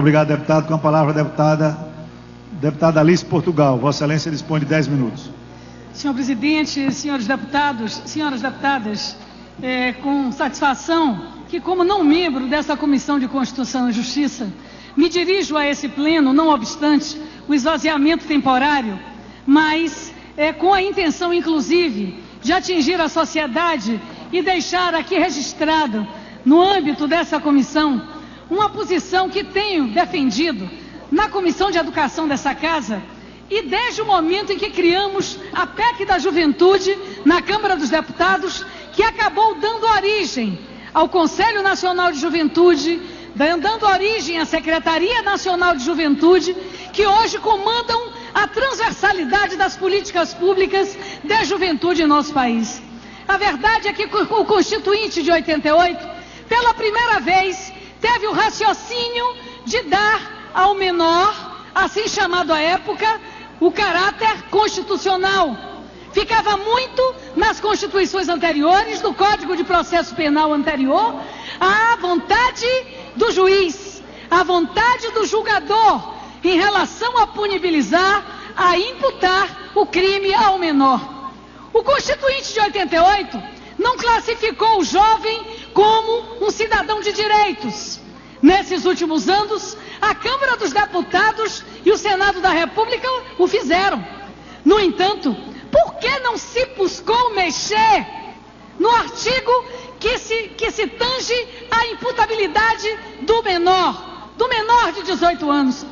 Obrigado, deputado. Com a palavra, deputada Alice Portugal. Vossa Excelência dispõe de 10 minutos. Senhor presidente, senhores deputados, senhoras deputadas, com satisfação que, como não membro dessa Comissão de Constituição e Justiça, me dirijo a esse pleno, não obstante o esvaziamento temporário, mas com a intenção, inclusive, de atingir a sociedade e deixar aqui registrado, no âmbito dessa comissão, uma posição que tenho defendido na Comissão de Educação dessa Casa e desde o momento em que criamos a PEC da Juventude na Câmara dos Deputados, que acabou dando origem ao Conselho Nacional de Juventude, dando origem à Secretaria Nacional de Juventude, que hoje comandam a transversalidade das políticas públicas de juventude em nosso país. A verdade é que o Constituinte de 88, pela primeira vez, teve o raciocínio de dar ao menor, assim chamado à época, o caráter constitucional. Ficava muito nas constituições anteriores, do Código de Processo Penal anterior, à vontade do juiz, à vontade do julgador, em relação a punibilizar, a imputar o crime ao menor. O Constituinte de 88 não classificou o jovem como um cidadão de direitos. Nesses últimos anos, a Câmara dos Deputados e o Senado da República o fizeram. No entanto, por que não se buscou mexer no artigo que se tange à imputabilidade do menor de 18 anos?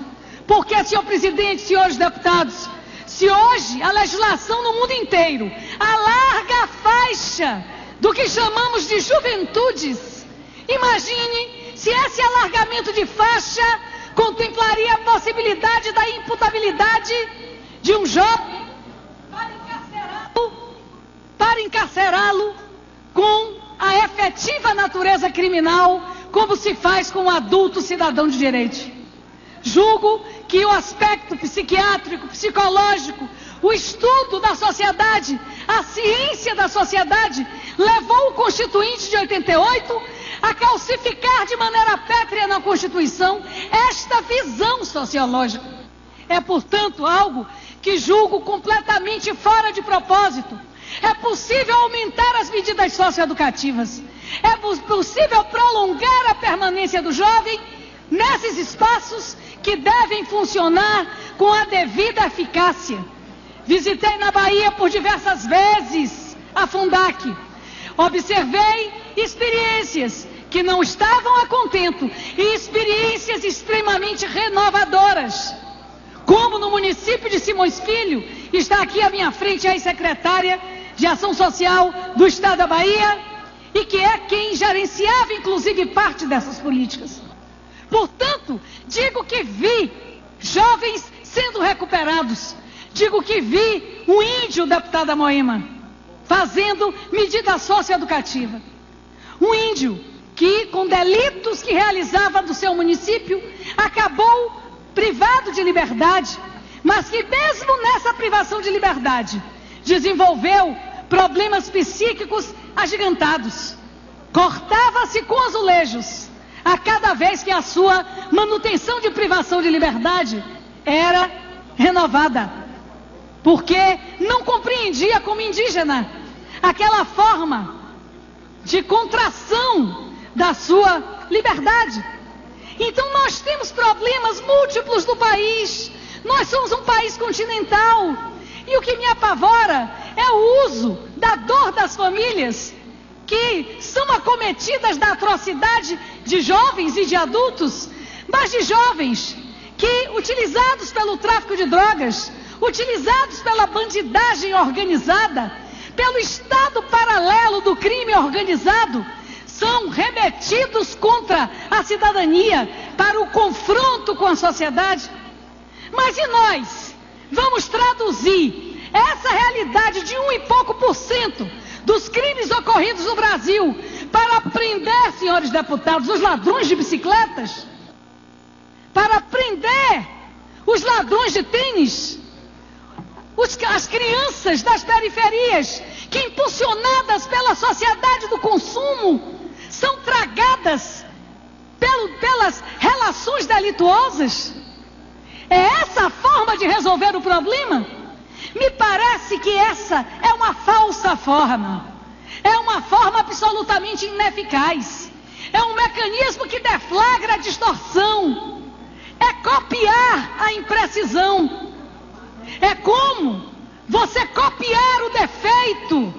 Porque, senhor presidente, senhores deputados, se hoje a legislação no mundo inteiro alarga a faixa do que chamamos de juventudes, imagine se esse alargamento de faixa contemplaria a possibilidade da imputabilidade de um jovem para encarcerá-lo com a efetiva natureza criminal, como se faz com um adulto cidadão de direito. Julgo que o aspecto psiquiátrico, psicológico, o estudo da sociedade, a ciência da sociedade, levou o Constituinte de 88 a calcificar de maneira pétrea na Constituição esta visão sociológica. É, portanto, algo que julgo completamente fora de propósito. É possível aumentar as medidas socioeducativas. É possível prolongar a permanência do jovem nesses espaços que devem funcionar com a devida eficácia. Visitei na Bahia por diversas vezes a Fundac. Observei experiências que não estavam a contento e experiências extremamente renovadoras. Como no município de Simões Filho, está aqui à minha frente a ex-secretária de Ação Social do Estado da Bahia e que é quem gerenciava inclusive parte dessas políticas. Portanto, digo que vi jovens sendo recuperados. Digo que vi um índio, deputada Moema, fazendo medida socioeducativa. Um índio que, com delitos que realizava do seu município, acabou privado de liberdade, mas que mesmo nessa privação de liberdade, desenvolveu problemas psíquicos agigantados. Cortava-se com azulejos a cada vez que a sua manutenção de privação de liberdade era renovada, porque não compreendia como indígena aquela forma de contração da sua liberdade. Então nós temos problemas múltiplos no país. Nós somos um país continental e o que me apavora é o uso da dor das famílias que são acometidas da atrocidade de jovens e de adultos, mas de jovens que, utilizados pelo tráfico de drogas, utilizados pela bandidagem organizada, pelo estado paralelo do crime organizado, são remetidos contra a cidadania para o confronto com a sociedade. Mas e nós? Vamos traduzir essa realidade de 1 e pouco % dos crimes ocorridos no Brasil para prender, senhores deputados, os ladrões de bicicletas, para prender os ladrões de tênis, as crianças das periferias, que impulsionadas pela sociedade do consumo, são tragadas pelo pelas relações delituosas? É essa a forma de resolver o problema? Me parece que essa é uma falsa forma. É uma forma absolutamente ineficaz. É um mecanismo que deflagra a distorção. É copiar a imprecisão. É como você copiar o defeito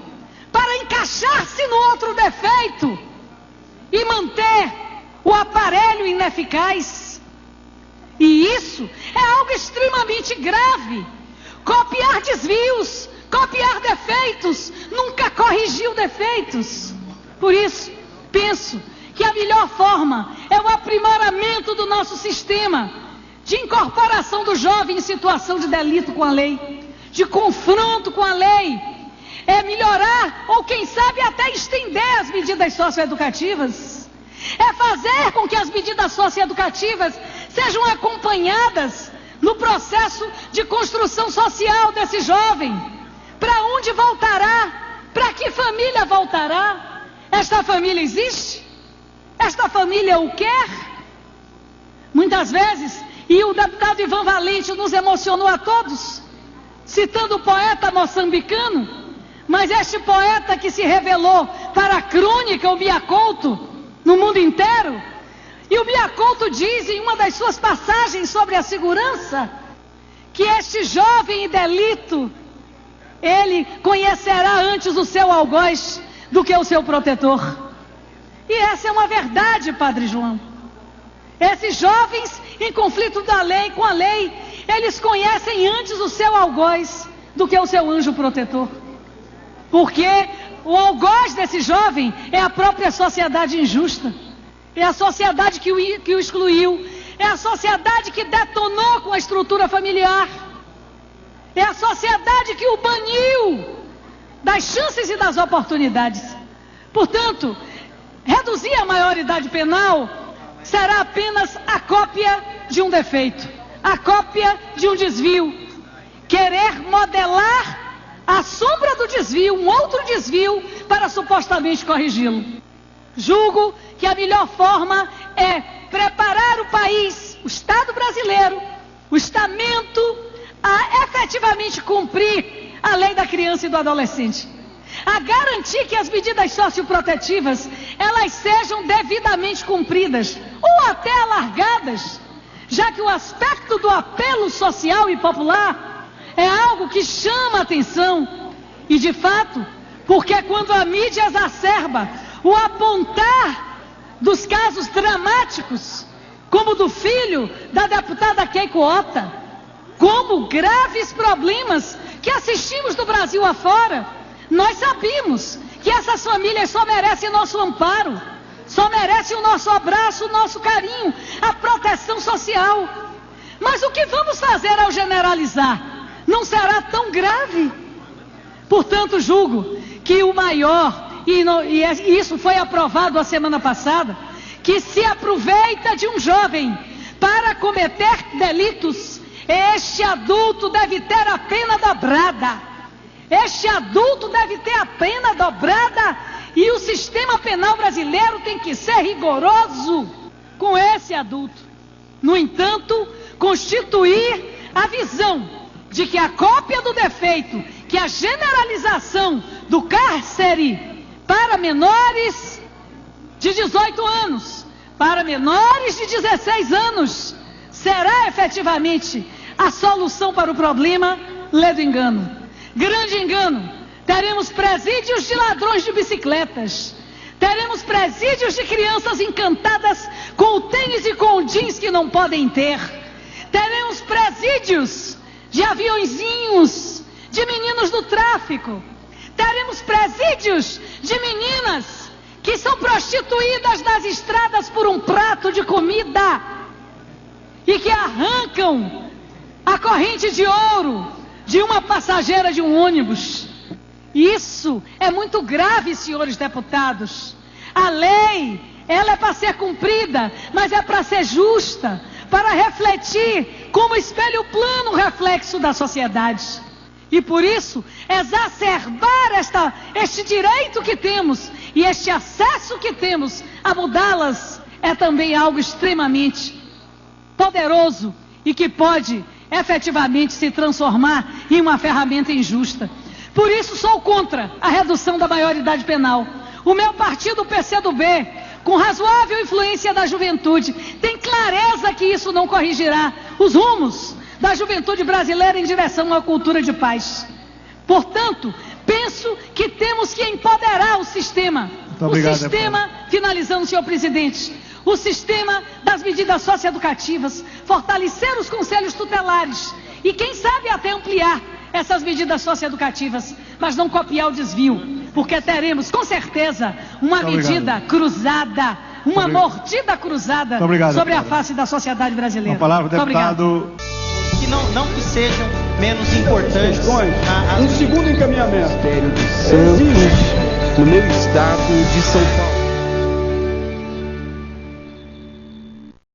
para encaixar-se no outro defeito e manter o aparelho ineficaz. E isso é algo extremamente grave. Copiar desvios, copiar defeitos, nunca corrigir defeitos. Por isso, penso que a melhor forma é o aprimoramento do nosso sistema de incorporação do jovem em situação de delito com a lei, de confronto com a lei. É melhorar, ou quem sabe até estender as medidas socioeducativas. É fazer com que as medidas socioeducativas sejam acompanhadas no processo de construção social desse jovem. Para onde voltará? Para que família voltará? Esta família existe? Esta família o quer? Muitas vezes, e o deputado Ivan Valente nos emocionou a todos, citando o poeta moçambicano, mas este poeta que se revelou para a crônica, o Bia Couto, no mundo inteiro. E o Bia Couto diz em uma das suas passagens sobre a segurança, que este jovem em delito, ele conhecerá antes o seu algoz do que o seu protetor. E essa é uma verdade, Padre João. Esses jovens em conflito da lei, com a lei, eles conhecem antes o seu algoz do que o seu anjo protetor. Porque o algoz desse jovem é a própria sociedade injusta. É a sociedade que o excluiu. É a sociedade que detonou com a estrutura familiar. É a sociedade que o baniu das chances e das oportunidades. Portanto, reduzir a maioridade penal será apenas a cópia de um defeito, a cópia de um desvio. Querer modelar a sombra do desvio, um outro desvio, para supostamente corrigi-lo. Julgo que a melhor forma é preparar o país, o Estado brasileiro, o estamento, a efetivamente cumprir a lei da criança e do adolescente. A garantir que as medidas socioprotetivas, elas sejam devidamente cumpridas, ou até alargadas, já que o aspecto do apelo social e popular é algo que chama a atenção. E de fato, porque quando a mídia exacerba o apontar dos casos dramáticos, como o do filho da deputada Keiko Ota, como graves problemas que assistimos do Brasil afora, nós sabemos que essas famílias só merecem nosso amparo, só merecem o nosso abraço, o nosso carinho, a proteção social. Mas o que vamos fazer ao generalizar? Não será tão grave. Portanto, julgo que o maior, e isso foi aprovado a semana passada, que se aproveita de um jovem para cometer delitos, este adulto deve ter a pena dobrada. Este adulto deve ter a pena dobrada e o sistema penal brasileiro tem que ser rigoroso com esse adulto. No entanto, constituir a visão de que a cópia do defeito, que a generalização do cárcere para menores de 18 anos, para menores de 16 anos, será efetivamente a solução para o problema, lê do engano. Grande engano. Teremos presídios de ladrões de bicicletas. Teremos presídios de crianças encantadas com o tênis e com o jeans que não podem ter. Teremos presídios de aviõezinhos, de meninos do tráfico. Teremos presídios de meninas que são prostituídas nas estradas por um prato de comida e que arrancam a corrente de ouro de uma passageira de um ônibus. Isso é muito grave, senhores deputados. A lei, ela é para ser cumprida, mas é para ser justa, para refletir como espelho plano o reflexo da sociedade. E por isso, exacerbar este direito que temos e este acesso que temos a mudá-las é também algo extremamente poderoso e que pode efetivamente se transformar em uma ferramenta injusta. Por isso sou contra a redução da maioridade penal. O meu partido, o PCdoB, com razoável influência da juventude, tem clareza que isso não corrigirá os rumos da juventude brasileira em direção à cultura de paz. Portanto, penso que temos que empoderar o sistema. Obrigado, o sistema, finalizando, senhor presidente, o sistema das medidas socioeducativas, fortalecer os conselhos tutelares e quem sabe até ampliar essas medidas socioeducativas, mas não copiar o desvio, porque teremos com certeza uma medida cruzada, uma mordida cruzada sobre a face da sociedade brasileira. Uma palavra, deputado. Que não que sejam menos importantes. Um segundo encaminhamento. Ministério de Santos, no meu estado de São Paulo.